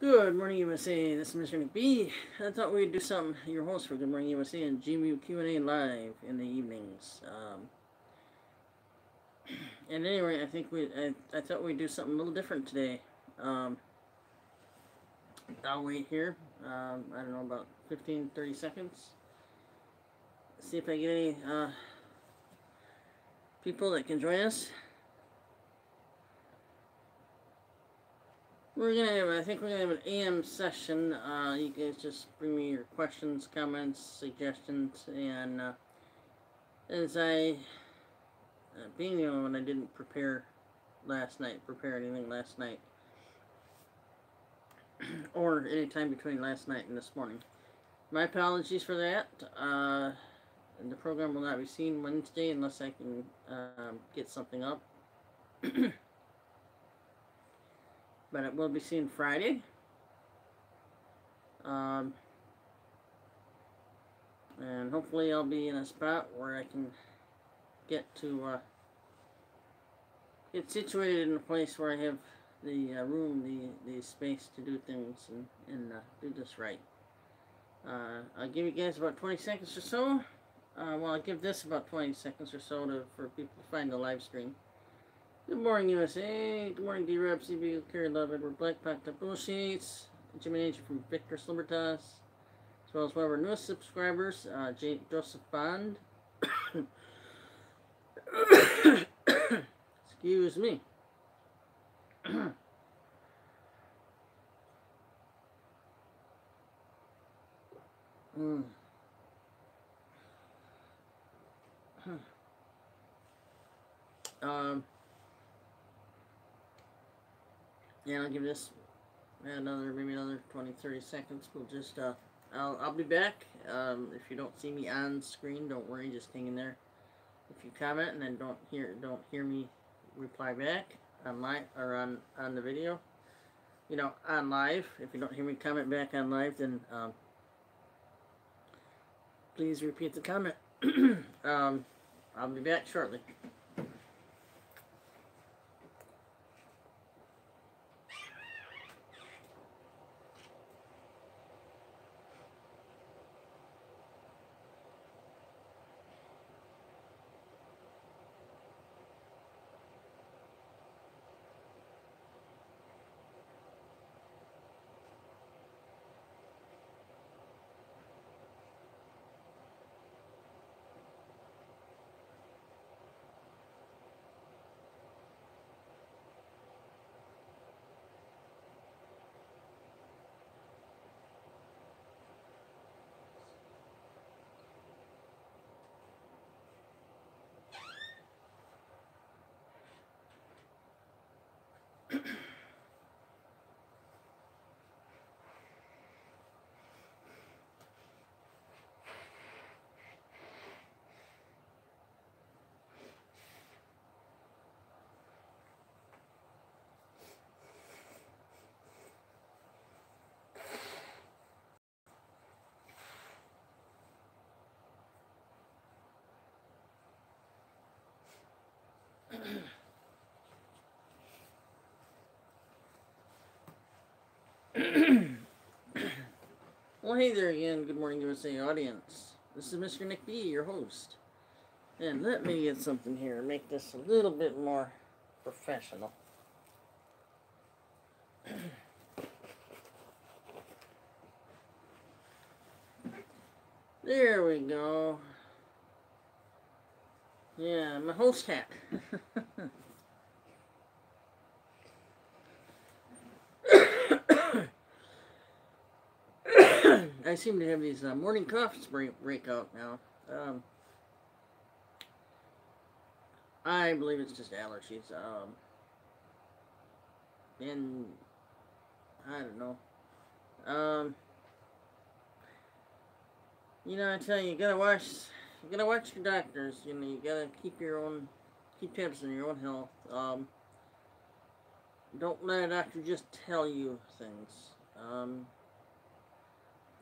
Good morning, USA. This is Mr. McB. I thought we'd do something. Your host for Good Morning USA and GMU Q&A live in the evenings. And anyway, I thought we'd do something a little different today. I'll wait here. I don't know, about 15-30 seconds. See if I get any people that can join us. I think we're gonna have an AM session. You guys just bring me your questions, comments, suggestions, and as being the only one, I didn't prepare anything last night, or any time between last night and this morning. My apologies for that. The program will not be seen Wednesday unless I can get something up. But it will be seen Friday. And hopefully I'll be in a spot where I can get situated in a place where I have the room, the space to do things and do this right. I'll give you guys about 20 seconds or so. I'll give this about 20 seconds or so for people to find the live stream. Good morning, USA. Good morning, D-Rep, CB, Carrie Love, Edward Black, Packed Up Bullsheets, Jimmy Nature from Victor Libertas, as well as one of our newest subscribers, Joseph Bond. Excuse me. Yeah, I'll give this maybe another 20-30 seconds. We'll just I'll be back. If you don't see me on screen, don't worry, just hang in there. If you comment and then don't hear me reply back on live or on the video, on live. If you don't hear me comment back on live, then please repeat the comment. I'll be back shortly. Well, hey there again. Good morning, USA audience. This is Mr. Nick B, your host. And let me get something here, make this a little bit more professional. There we go. Yeah, my host hat. I seem to have these morning coughs break out now. I believe it's just allergies. And I don't know. I tell you, you gotta watch your doctors. You gotta keep tabs on your own health. Don't let a doctor just tell you things.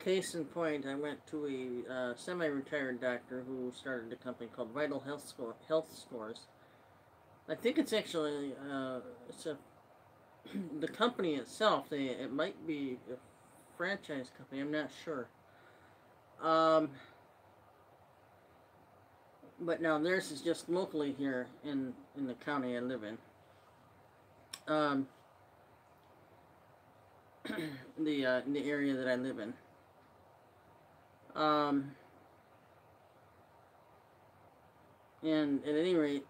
Case in point, I went to a semi-retired doctor who started a company called Vital Health Scores. I think it's actually the company itself, it might be a franchise company. I'm not sure. Um, but now theirs is just locally here in the county I live in. Um, the area that I live in. Um, and at any rate,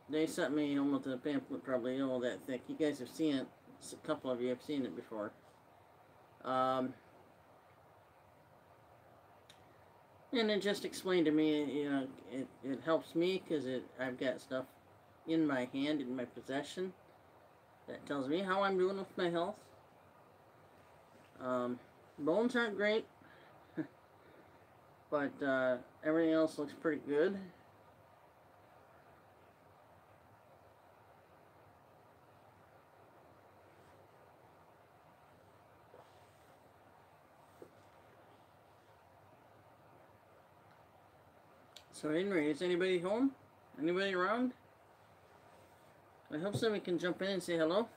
they sent me almost a pamphlet, probably all that thick. You guys have seen it. A couple of you have seen it before. Um, and it just explained to me, you know, it helps me because I've got stuff in my hand, in my possession, that tells me how I'm doing with my health. Bones aren't great, but everything else looks pretty good. So anyway, is anybody home? Anybody around? I hope somebody can jump in and say hello.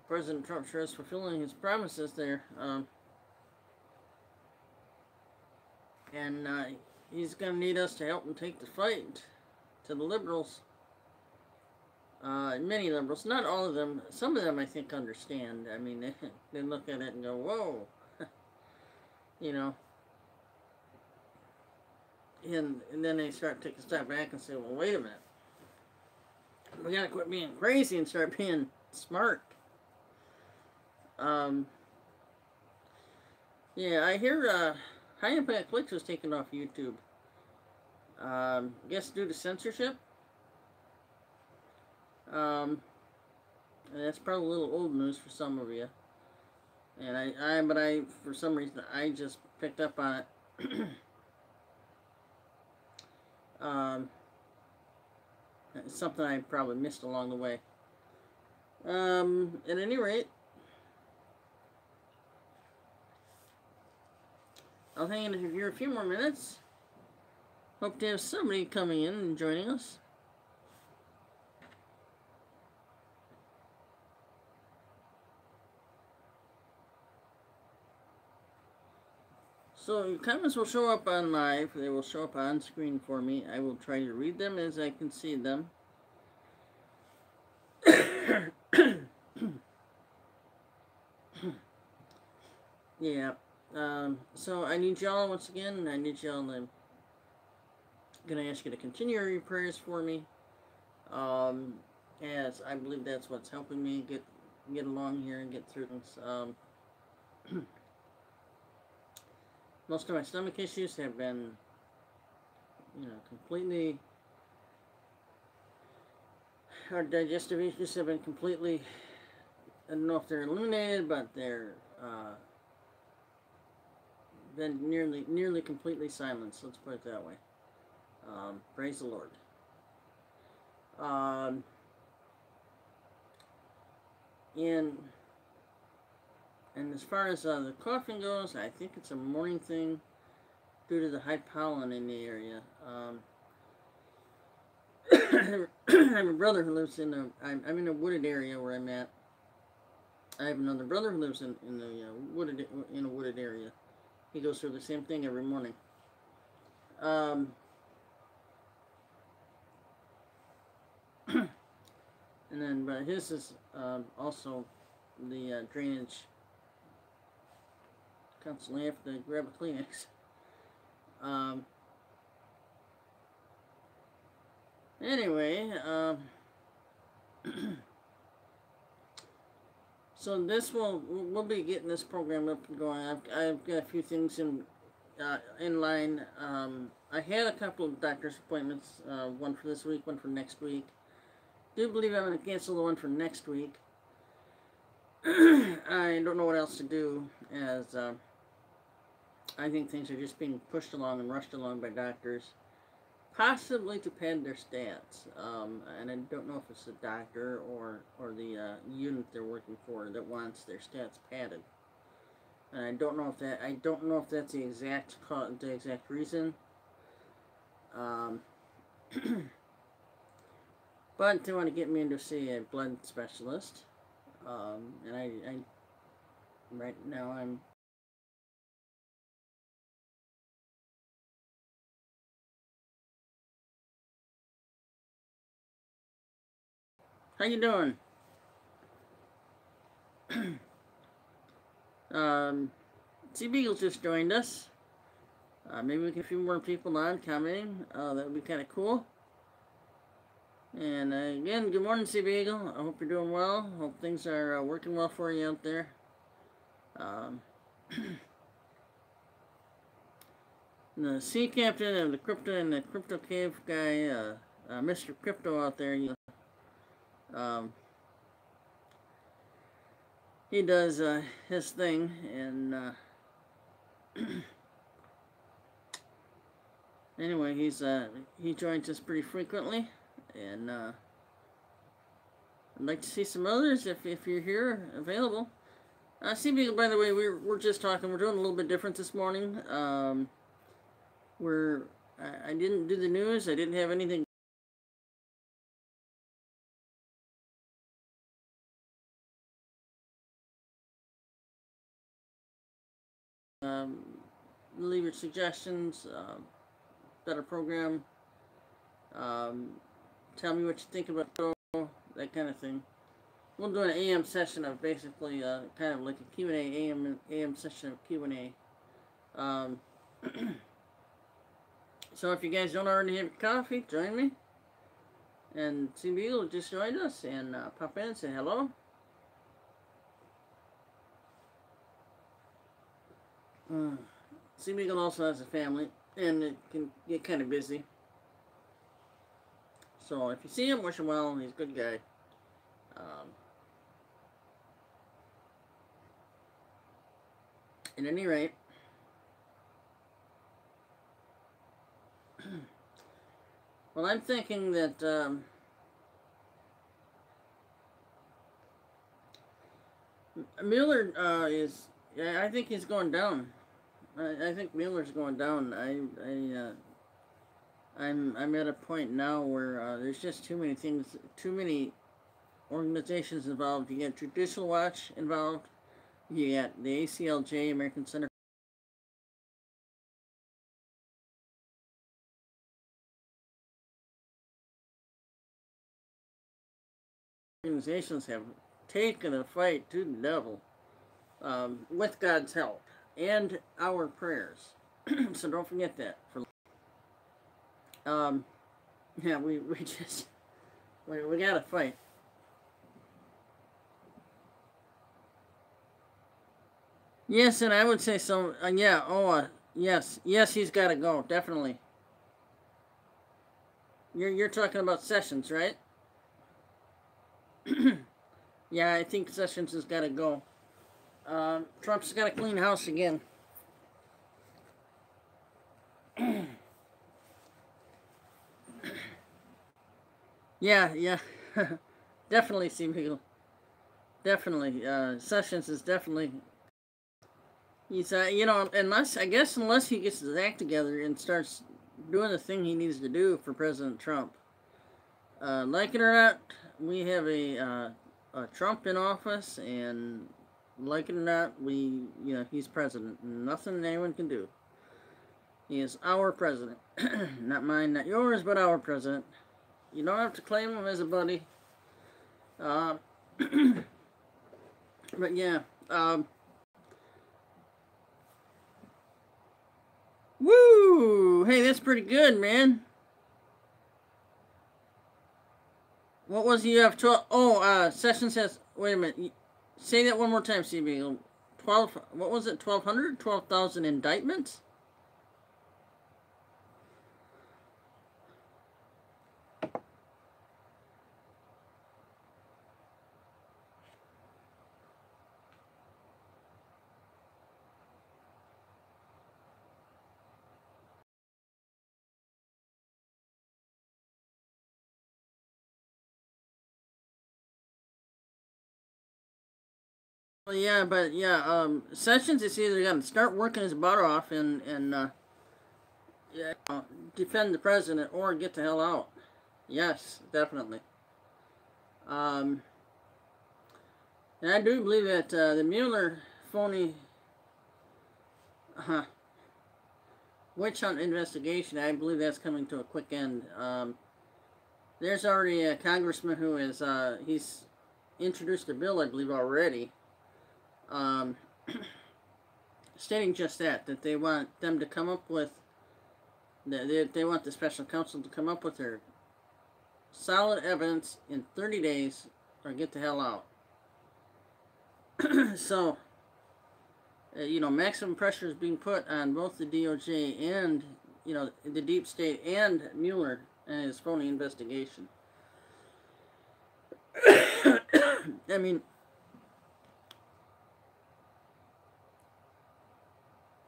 President Trump sure is fulfilling his promises there. And he's going to need us to help him take the fight to the liberals. Many liberals, not all of them. Some of them I think understand. I mean, they look at it and go, whoa. You know. And then they start taking a step back and say, well, wait a minute. We got to quit being crazy and start being smart. Yeah, I hear High Impact Clicks was taken off YouTube. I guess due to censorship. And that's probably a little old news for some of you. And but for some reason, I just picked up on it. It's something I probably missed along the way. At any rate, I'll hang in here a few more minutes. Hope to have somebody coming in and joining us. So your comments will show up on live. They will show up on screen for me. I will try to read them as I can see them. Yeah. So I need y'all, once again, I need y'all to, I'm going to ask you to continue your prayers for me. As I believe that's what's helping me get along here and get through things. Most of my stomach issues have been, you know, completely, our digestive issues have been completely, I don't know if they're eliminated, but they're been nearly completely silenced. Let's put it that way. Praise the Lord. And as far as the coughing goes, I think it's a morning thing due to the high pollen in the area. I have a brother who lives in I'm in a wooded area where I'm at. I have another brother who lives in a wooded area. He goes through the same thing every morning. And then, but his is also the drainage. Constantly have to grab a Kleenex. Anyway, so this we'll be getting this program up and going. I've got a few things in line. I had a couple of doctor's appointments, one for this week, one for next week. Do believe I'm going to cancel the one for next week. I don't know what else to do, as I think things are just being pushed along and rushed along by doctors, possibly to pad their stats. And I don't know if it's the doctor or the unit they're working for that wants their stats padded. And I don't know if that's the exact reason. Um, but they want to get me in to see a blood specialist. And I right now I'm. How you doing? Sea Beagle just joined us. Maybe we can get a few more people on commenting. That would be kind of cool. And again, good morning, Sea Beagle. I hope you're doing well. Hope things are working well for you out there. The sea captain of the crypto cave guy, Mr. Crypto out there, um, he does his thing, and anyway, he joins us pretty frequently, and I'd like to see some others if you're here available. Sea Beagle, by the way, we're just talking. We're doing a little bit different this morning. I didn't do the news. I didn't have anything. Leave your suggestions. Better program. Tell me what you think about the show, that kind of thing. We'll do an AM session of basically kind of like a Q&A, AM session of Q&A. So if you guys don't already have your coffee, join me. And Sea Beagle just joined us, and pop in and say hello. Sea Beagle also has a family, and it can get kind of busy. So if you see him, wish him well. He's a good guy. At any rate, well, I'm thinking that Mueller is. I think he's going down. I think Mueller's going down. I'm at a point now where there's just too many things, too many organizations involved. You get Judicial Watch involved. You got the ACLJ, American Center. Organizations have taken a fight to the devil, with God's help and our prayers. So don't forget that. Yeah, we just we gotta fight. Yes, and I would say so. Yeah. Oh, yes, he's got to go. Definitely. You're talking about Sessions, right? Yeah, I think Sessions has got to go. Trump's got to clean house again. Yeah. Definitely, Sea Definitely. Sessions is definitely. He's, unless he gets his act together and starts doing the thing he needs to do for President Trump. Like it or not, we have a Trump in office, and like it or not, he's president. Nothing anyone can do. He is our president. Not mine, not yours, but our president. You don't have to claim him as a buddy. But yeah. Woo! Hey, that's pretty good, man. What was you have 12? Oh, Sessions has. Wait a minute. Say that one more time, CB. 12. What was it? 1,200? 12,000 indictments? Well, yeah, but yeah, Sessions is either going to start working his butt off and yeah, defend the president or get the hell out. Yes, definitely. Um, and I do believe that the Mueller phony uh, witch hunt investigation, I believe that's coming to a quick end. There's already a congressman who is, he's introduced a bill, I believe, already, um, stating just that they want them to come up with, they want the special counsel to come up with their solid evidence in 30 days or get the hell out. So, you know, maximum pressure is being put on both the DOJ and, you know, the deep state and Mueller and his phony investigation. I mean,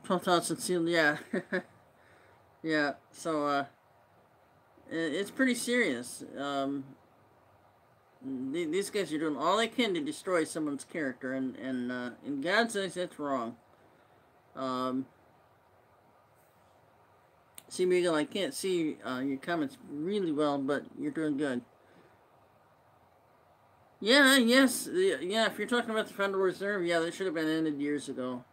12,000 sealed, yeah. Yeah, so, it's pretty serious. These guys are doing all they can to destroy someone's character, and God says that's wrong. See, Miguel, I can't see your comments really well, but you're doing good. Yeah, yes, yeah, if you're talking about the Federal Reserve, yeah, they should have been ended years ago.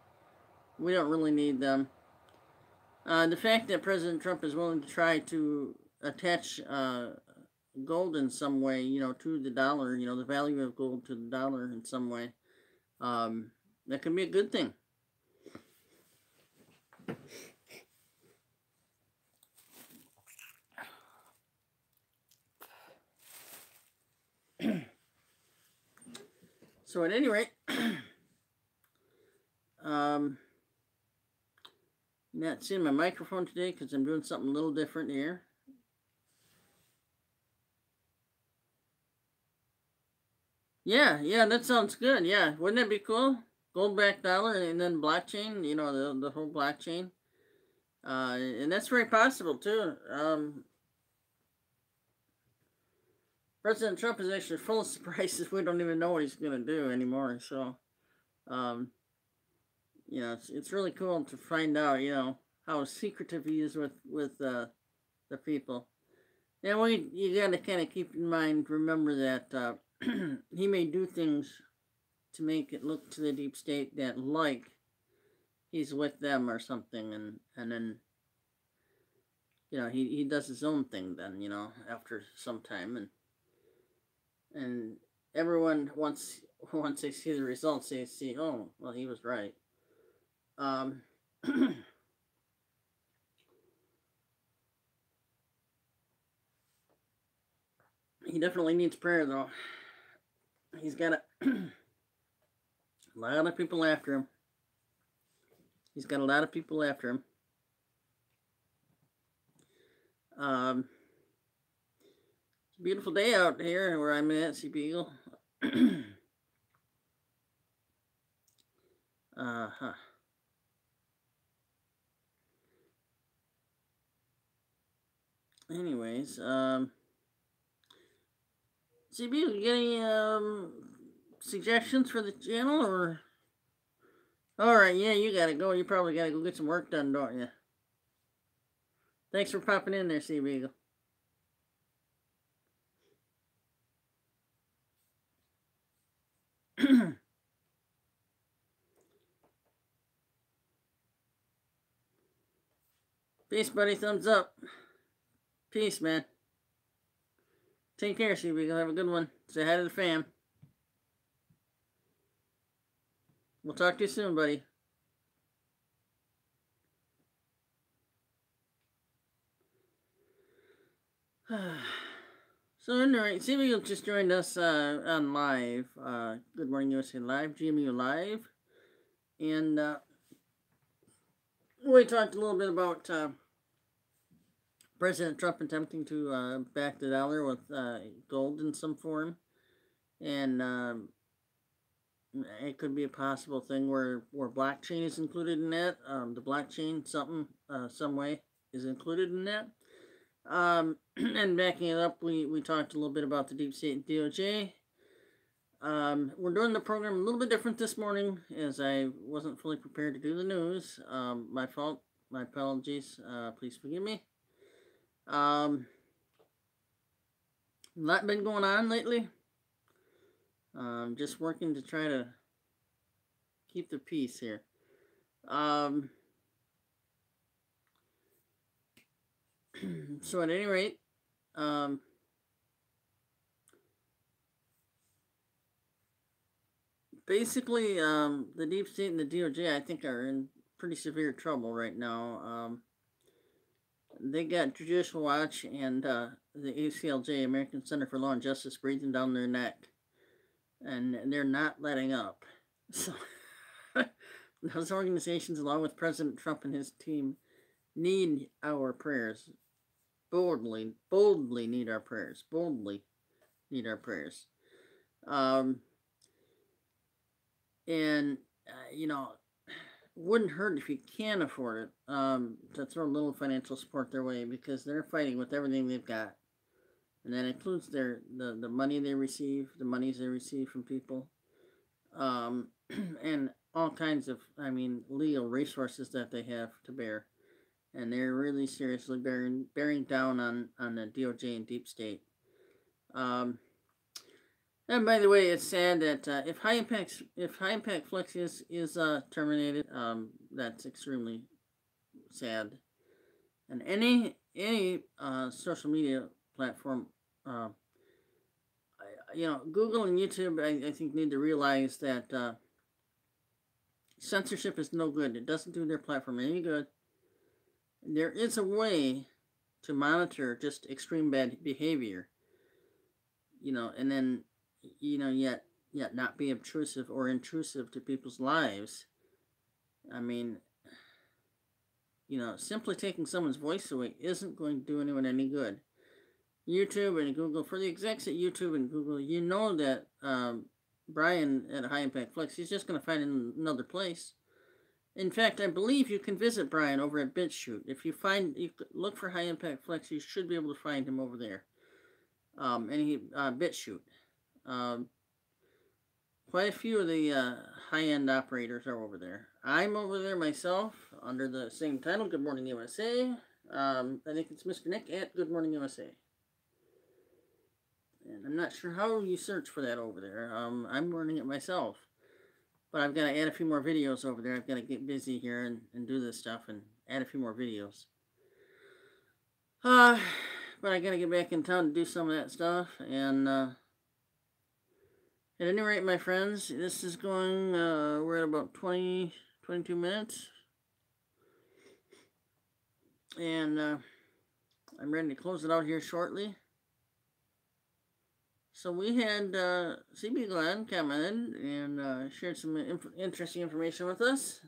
We don't really need them. The fact that President Trump is willing to try to attach gold in some way, you know, to the dollar, you know, the value of gold to the dollar in some way, that can be a good thing. So at any rate, not seeing my microphone today because I'm doing something a little different here. Yeah, that sounds good. Yeah, wouldn't that be cool? Gold-backed dollar and then blockchain, you know, the whole blockchain. And that's very possible, too. President Trump is actually full of surprises. We don't even know what he's going to do anymore. So, you know, it's really cool to find out, you know, how secretive he is with the people. And you got to kind of keep in mind, remember that he may do things to make it look to the deep state that like he's with them or something, and then, you know, he does his own thing then, you know, after some time, and everyone once they see the results, they see, oh, well, he was right. He definitely needs prayer, though. He's got a lot of people after him. He's got a lot of people after him. It's a beautiful day out here where I'm at, Sea Beagle. Uh-huh. Anyways, CB, you get any suggestions for the channel, or? Alright, yeah, you gotta go. You probably gotta go get some work done, don't you? Thanks for popping in there, Sea Beagle. Peace, buddy. Thumbs up. Peace, man. Take care, Sea Beagle. Have a good one. Say hi to the fam. We'll talk to you soon, buddy. So, anyway, Sea Beagle just joined us on live. Good Morning USA Live, GMU Live. And we talked a little bit about President Trump attempting to back the dollar with gold in some form. And it could be a possible thing where blockchain is included in that. The blockchain, some way is included in that. And backing it up, we talked a little bit about the deep state DOJ. We're doing the program a little bit different this morning, as I wasn't fully prepared to do the news. My fault. My apologies. Please forgive me. A lot been going on lately. Just working to try to keep the peace here. So at any rate, basically, the deep state and the DOJ, I think, are in pretty severe trouble right now. They got Judicial Watch and the ACLJ, American Center for Law and Justice, breathing down their neck, and they're not letting up. So those organizations, along with President Trump and his team, need our prayers. Boldly need our prayers. Boldly need our prayers. And you know, wouldn't hurt if you can afford it, to throw a little financial support their way, because they're fighting with everything they've got, and that includes the money they receive, the monies they receive from people, and all kinds of, legal resources that they have to bear, and they're really seriously bearing down on the DOJ and deep state. And by the way, it's sad that if high impact flex is terminated, that's extremely sad. And any social media platform, Google and YouTube, I think, need to realize that censorship is no good. It doesn't do their platform any good. There is a way to monitor just extreme bad behavior, and then yet not be obtrusive or intrusive to people's lives. Simply taking someone's voice away isn't going to do anyone any good. YouTube and Google, for the execs at YouTube and Google, that Brian at High Impact Flex, he's just going to find another place. In fact, I believe you can visit Brian over at BitChute. If you look for High Impact Flex, you should be able to find him over there. BitChute. Quite a few of the high-end operators are over there. I'm over there myself under the same title, Good Morning USA. I think it's Mr. Nick at Good Morning USA. And I'm not sure how you search for that over there. I'm learning it myself. But I've got to add a few more videos over there. I've got to get busy here and do this stuff and add a few more videos. But I got to get back in town to do some of that stuff. And at any rate, my friends, this is going, we're at about 22 minutes. And I'm ready to close it out here shortly. So we had CB Glenn come in and shared some interesting information with us.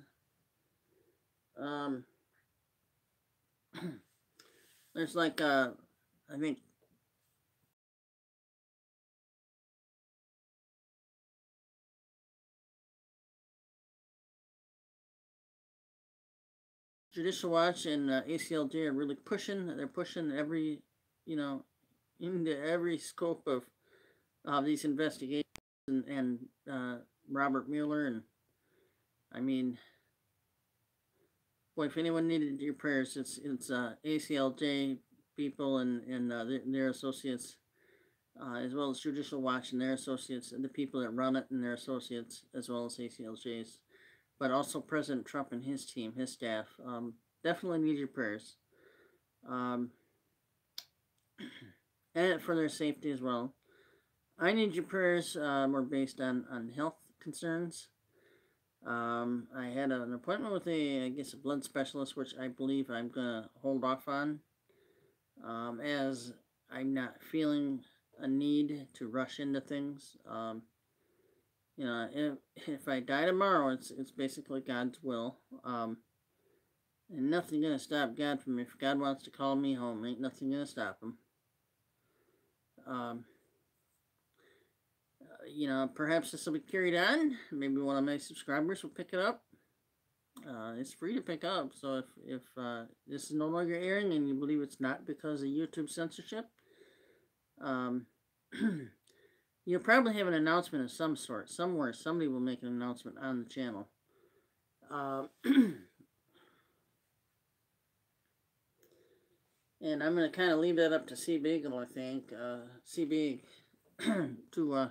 There's like, I think, Judicial Watch and ACLJ are really pushing. They're pushing every, into every scope of these investigations and Robert Mueller. And boy, if anyone needed your prayers, it's ACLJ people and their associates, as well as Judicial Watch and their associates, and the people that run it and their associates, as well as ACLJs. But also President Trump and his team, his staff, definitely need your prayers. And for their safety as well. I need your prayers more based on health concerns. I had an appointment with a blood specialist, which I believe I'm going to hold off on, as I'm not feeling a need to rush into things. If I die tomorrow, it's basically God's will. And nothing gonna stop God from, if God wants to call me home, ain't nothing gonna stop him. Perhaps this will be carried on. Maybe one of my subscribers will pick it up. It's free to pick up, so if this is no longer airing and you believe it's not because of YouTube censorship, you'll probably have an announcement of some sort. Somewhere, somebody will make an announcement on the channel. And I'm going to kind of leave that up to C Beagle, I think. C Big to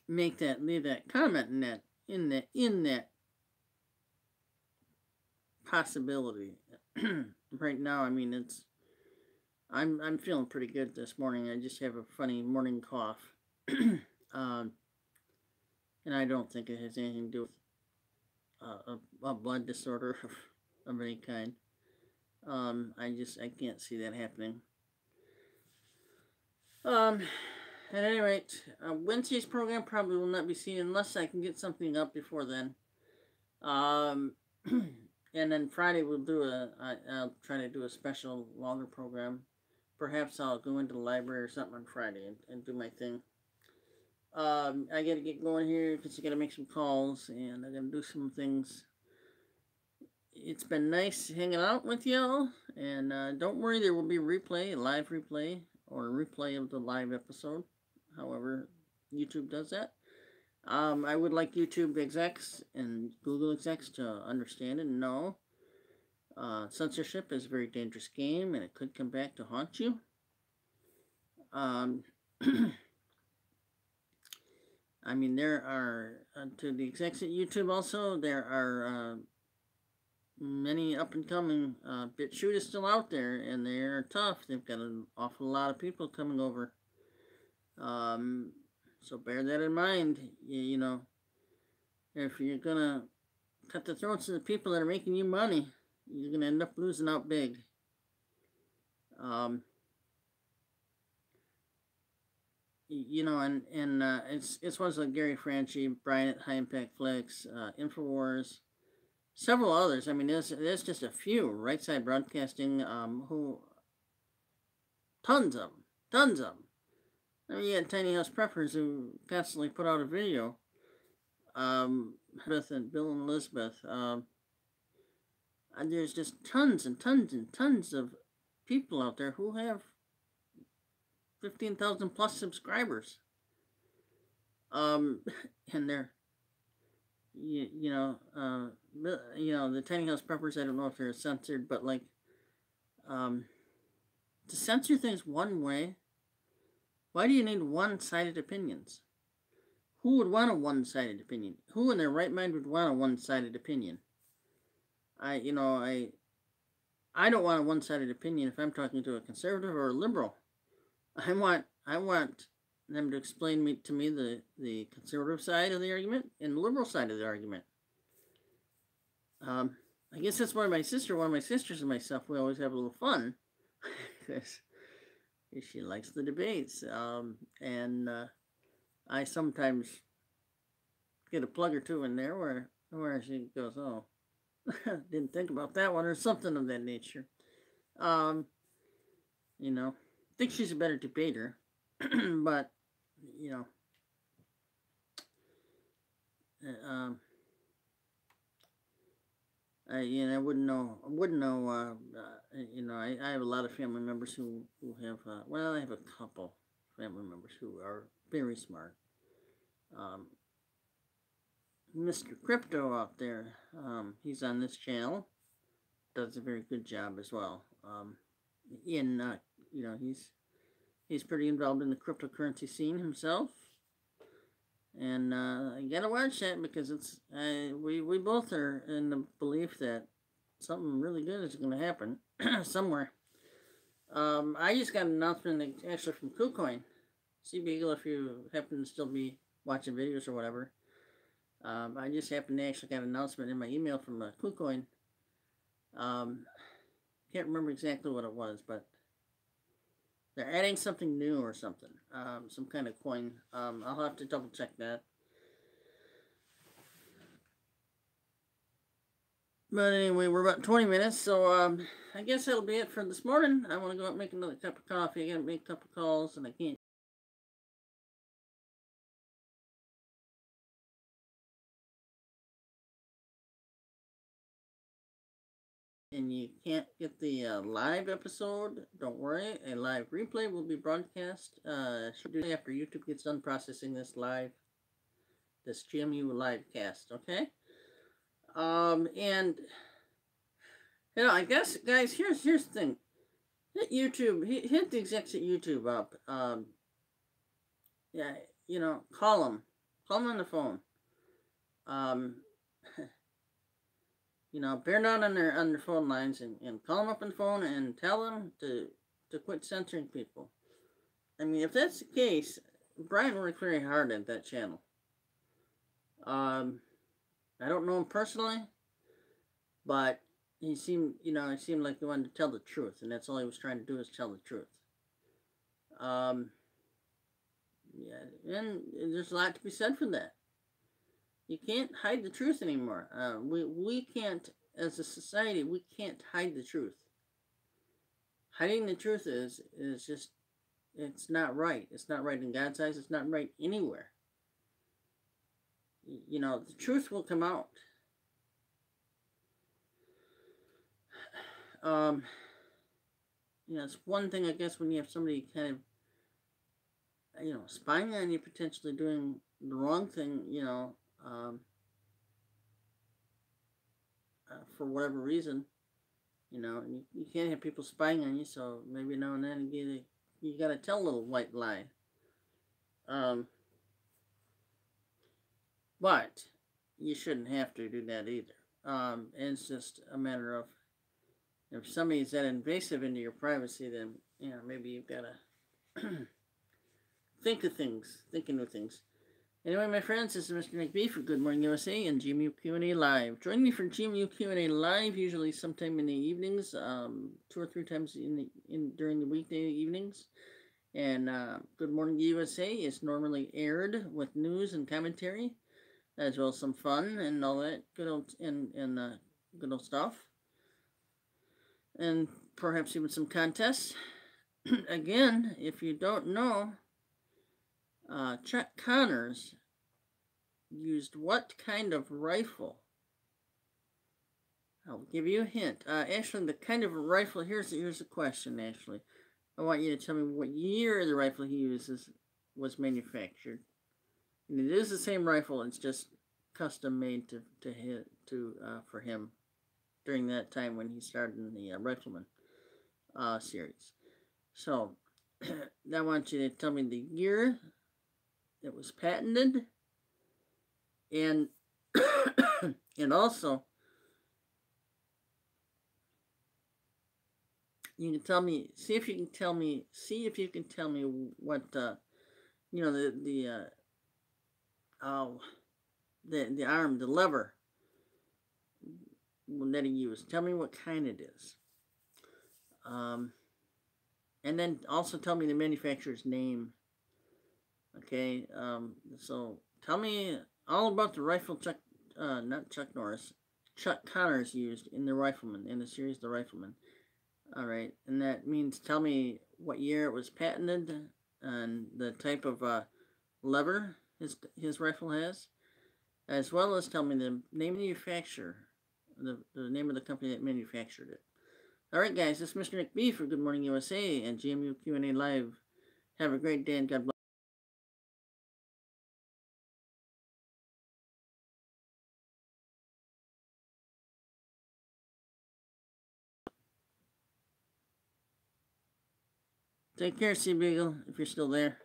leave that comment in that possibility. Right now, I mean, I'm feeling pretty good this morning. I just have a funny morning cough. And I don't think it has anything to do with a blood disorder of any kind. I can't see that happening. At any rate, Wednesday's program probably will not be seen unless I can get something up before then. And then Friday I'll try to do a special longer program. Perhaps I'll go into the library or something on Friday and do my thing. I gotta get going here because I gotta make some calls and I gotta do some things. It's been nice hanging out with y'all, and don't worry, there will be a live replay, or a replay of the live episode, however YouTube does that. I would like YouTube execs and Google execs to understand and know censorship is a very dangerous game, and it could come back to haunt you. I mean, there are, to the execs at YouTube also, there are many up-and-coming BitChute is still out there, and they're tough. They've got an awful lot of people coming over. So bear that in mind. You know, if you're going to cut the throats of the people that are making you money, you're going to end up losing out big. You know, and it's ones like Gary Franchi, Brian at High Impact Flex, Infowars, several others. I mean, there's just a few. Right Side Broadcasting, tons of them. I mean, you had Tiny House Preppers who constantly put out a video. Beth and Bill and Elizabeth. And there's just tons and tons and tons of people out there who have 15,000 plus subscribers. And they're, you know, the Tiny House Preppers, I don't know if they're censored, but like, to censor things one way, why do you need one-sided opinions? Who would want a one-sided opinion? Who in their right mind would want a one-sided opinion? I don't want a one-sided opinion if I'm talking to a conservative or a liberal. I want them to explain to me the conservative side of the argument and the liberal side of the argument. I guess that's why my sisters and myself, we always have a little fun because she likes the debates. And I sometimes get a plug or two in there where she goes, oh, didn't think about that one, or something of that nature. You know, I think she's a better debater, but you know, I wouldn't know. You know, I have a lot of family members who have. Well, I have a couple family members who are very smart. Mr. Crypto out there, he's on this channel, does a very good job as well. You know, he's pretty involved in the cryptocurrency scene himself, and I gotta watch that because we both are in the belief that something really good is going to happen somewhere. I just got an announcement actually from KuCoin. C Beagle, if you happen to still be watching videos or whatever. I just happened to actually get an announcement in my email from KuCoin. Can't remember exactly what it was, but they're adding something new or something. Some kind of coin. I'll have to double check that. But anyway, we're about 20 minutes, so I guess that'll be it for this morning. I want to go out and make another cup of coffee. I gotta make a couple calls, and I can't and you can't get the live episode, don't worry. A live replay will be broadcast. Should do after YouTube gets done processing this GMU live cast. Okay. And I guess, guys, here's the thing. Hit YouTube. Hit the execs at YouTube up. Yeah, call them. Call them on the phone. Um, bear down on their phone lines and call them up on the phone and tell them to quit censoring people. I mean, if that's the case, Brian worked very hard at that channel. I don't know him personally, but he seemed, it seemed like he wanted to tell the truth, and that's all he was trying to do is tell the truth. Yeah, and there's a lot to be said for that. You can't hide the truth anymore. We can't, as a society, we can't hide the truth. Hiding the truth is just, it's not right. It's not right in God's eyes. It's not right anywhere. The truth will come out. It's one thing, I guess, when you have somebody kind of, spying on you, potentially doing the wrong thing, for whatever reason, and you can't have people spying on you, so maybe now and then you gotta tell a little white lie. But you shouldn't have to do that either. It's just a matter of, if somebody's that invasive into your privacy, then, maybe you've got to think of things, thinking of things. Anyway, my friends, this is Mr. McBee for Good Morning USA and GMU Q&A Live. Join me for GMU Q&A Live, usually sometime in the evenings, 2 or 3 times during the weekday evenings. And Good Morning USA is normally aired with news and commentary, as well as some fun and all that good old good old stuff, and perhaps even some contests. Again, if you don't know, Chuck Connors used what kind of rifle? I'll give you a hint. Actually, the kind of rifle, here's the question, actually. I want you to tell me what year the rifle he uses was manufactured. And it is the same rifle, it's just custom made for him during that time when he started in the Rifleman series. So, I want you to tell me the year it was patented, and and also you can tell me, see if you can tell me what the arm, the lever that he used. Tell me what kind it is. And then also tell me the manufacturer's name. Okay, so tell me all about the rifle Chuck Connors used in the Rifleman, in the series The Rifleman. All right, and that means tell me what year it was patented and the type of lever his rifle has, as well as tell me the name of the manufacturer, the name of the company that manufactured it. All right, guys, this is Mr. Nick B for Good Morning USA and GMU Q&A Live. Have a great day and God bless. Take care, Sea Beagle, if you're still there.